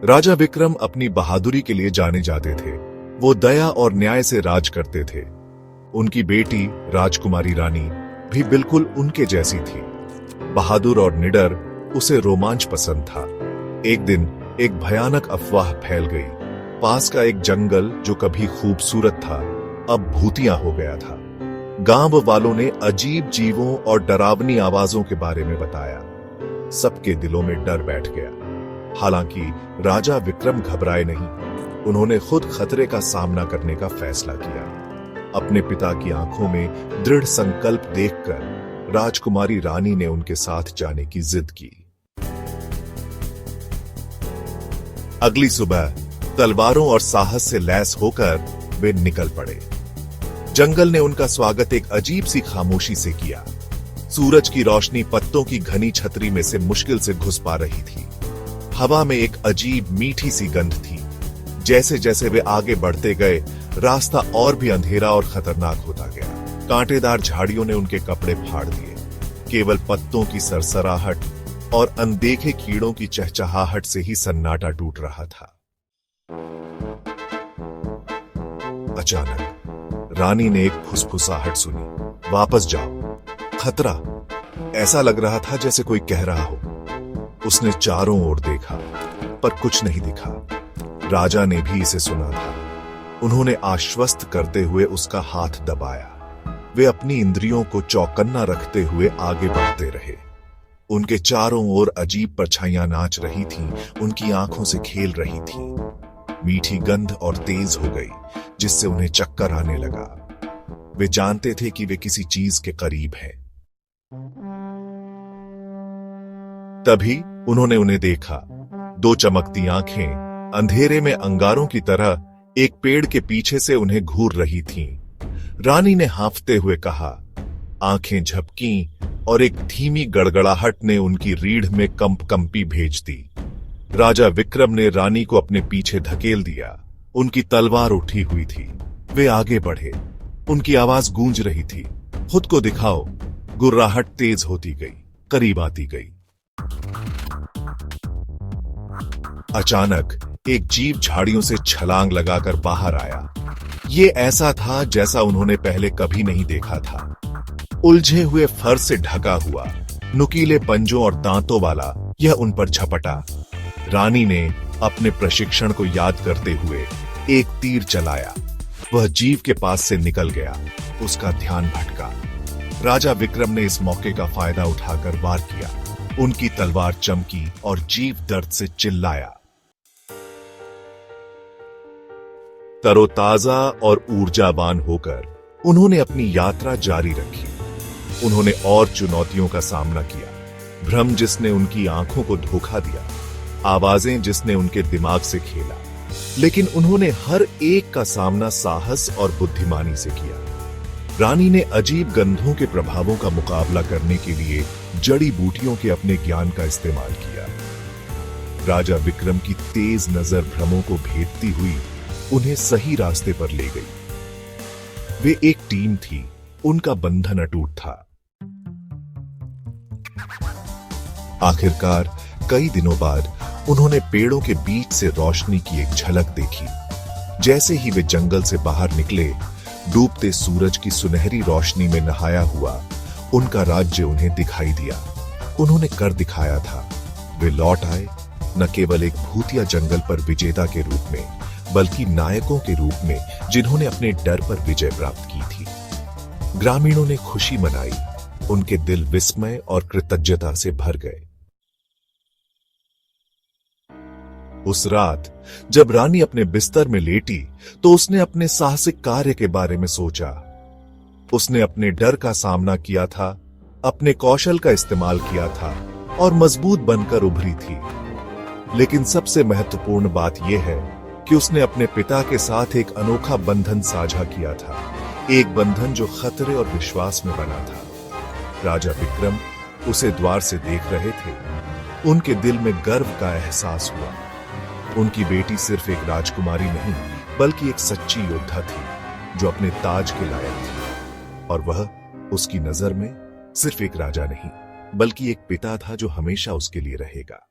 राजा विक्रम अपनी बहादुरी के लिए जाने जाते थे। वो दया और न्याय से राज करते थे। उनकी बेटी राजकुमारी रानी भी बिल्कुल उनके जैसी थी, बहादुर और निडर। उसे रोमांच पसंद था। एक दिन एक भयानक अफवाह फैल गई। पास का एक जंगल जो कभी खूबसूरत था, अब भूतिया हो गया था। गांव वालों ने अजीब जीवों और डरावनी आवाजों के बारे में बताया। सबके दिलों में डर बैठ गया। हालांकि राजा विक्रम घबराए नहीं। उन्होंने खुद खतरे का सामना करने का फैसला किया। अपने पिता की आंखों में दृढ़ संकल्प देखकर राजकुमारी रानी ने उनके साथ जाने की जिद की। अगली सुबह तलवारों और साहस से लैस होकर वे निकल पड़े। जंगल ने उनका स्वागत एक अजीब सी खामोशी से किया। सूरज की रोशनी पत्तों की घनी छतरी में से मुश्किल से घुस पा रही थी। हवा में एक अजीब मीठी सी गंध थी। जैसे जैसे वे आगे बढ़ते गए, रास्ता और भी अंधेरा और खतरनाक होता गया। कांटेदार झाड़ियों ने उनके कपड़े फाड़ दिए। केवल पत्तों की सरसराहट और अनदेखे कीड़ों की चहचहाहट से ही सन्नाटा टूट रहा था। अचानक रानी ने एक फुसफुसाहट सुनी, वापस जाओ, खतरा। ऐसा लग रहा था जैसे कोई कह रहा हो। उसने चारों ओर देखा, पर कुछ नहीं दिखा। राजा ने भी इसे सुना था। उन्होंने आश्वस्त करते हुए उसका हाथ दबाया। वे अपनी इंद्रियों को चौकन्ना रखते हुए आगे बढ़ते रहे। उनके चारों ओर अजीब परछाइयां नाच रही थीं, उनकी आंखों से खेल रही थीं। मीठी गंध और तेज हो गई, जिससे उन्हें चक्कर आने लगा। वे जानते थे कि वे किसी चीज के करीब हैं। तभी उन्होंने उन्हें देखा। दो चमकती आंखें अंधेरे में अंगारों की तरह एक पेड़ के पीछे से उन्हें घूर रही थीं। रानी ने हांफते हुए कहा। आंखें झपकी और एक धीमी गड़गड़ाहट ने उनकी रीढ़ में कंपकंपी भेज दी। राजा विक्रम ने रानी को अपने पीछे धकेल दिया। उनकी तलवार उठी हुई थी। वे आगे बढ़े। उनकी आवाज गूंज रही थी, खुद को दिखाओ। गुर्राहट तेज होती गई, करीब आती गई। अचानक एक जीव झाड़ियों से छलांग लगाकर बाहर आया। ये ऐसा था जैसा उन्होंने पहले कभी नहीं देखा था। उलझे हुए फर से ढका हुआ, नुकीले पंजों और दांतों वाला यह उन पर झपटा। रानी ने अपने प्रशिक्षण को याद करते हुए एक तीर चलाया। वह जीव के पास से निकल गया। उसका ध्यान भटका। राजा विक्रम ने इस मौके का फायदा उठाकर वार किया। उनकी तलवार चमकी और जीव दर्द से चिल्लाया। तरोताजा और ऊर्जावान होकर उन्होंने अपनी यात्रा जारी रखी। उन्होंने और चुनौतियों का सामना किया। भ्रम जिसने उनकी आंखों को धोखा दिया, आवाजें जिसने उनके दिमाग से खेला, लेकिन उन्होंने हर एक का सामना साहस और बुद्धिमानी से किया। रानी ने अजीब गंधों के प्रभावों का मुकाबला करने के लिए जड़ी बूटियों के अपने ज्ञान का इस्तेमाल किया। राजा विक्रम की तेज नजर भ्रमों को भेदती हुई उन्हें सही रास्ते पर ले गई। वे एक टीम थी, उनका बंधन अटूट था। आखिरकार कई दिनों बाद उन्होंने पेड़ों के बीच से रोशनी की एक झलक देखी। जैसे ही वे जंगल से बाहर निकले, डूबते सूरज की सुनहरी रोशनी में नहाया हुआ उनका राज्य उन्हें दिखाई दिया। उन्होंने कर दिखाया था। वे लौट आए, न केवल एक भूतिया जंगल पर विजेता के रूप में, बल्कि नायकों के रूप में जिन्होंने अपने डर पर विजय प्राप्त की थी। ग्रामीणों ने खुशी मनाई। उनके दिल विस्मय और कृतज्ञता से भर गए। उस रात जब रानी अपने बिस्तर में लेटी, तो उसने अपने साहसिक कार्य के बारे में सोचा। उसने अपने डर का सामना किया था, अपने कौशल का इस्तेमाल किया था और मजबूत बनकर उभरी थी। लेकिन सबसे महत्वपूर्ण बात यह है कि उसने अपने पिता के साथ एक अनोखा बंधन साझा किया था, एक बंधन जो खतरे और विश्वास में बना था। राजा विक्रम उसे द्वार से देख रहे थे। उनके दिल में गर्व का एहसास हुआ। उनकी बेटी सिर्फ एक राजकुमारी नहीं, बल्कि एक सच्ची योद्धा थी जो अपने ताज के लायक थी। और वह उसकी नजर में सिर्फ एक राजा नहीं, बल्कि एक पिता था जो हमेशा उसके लिए रहेगा।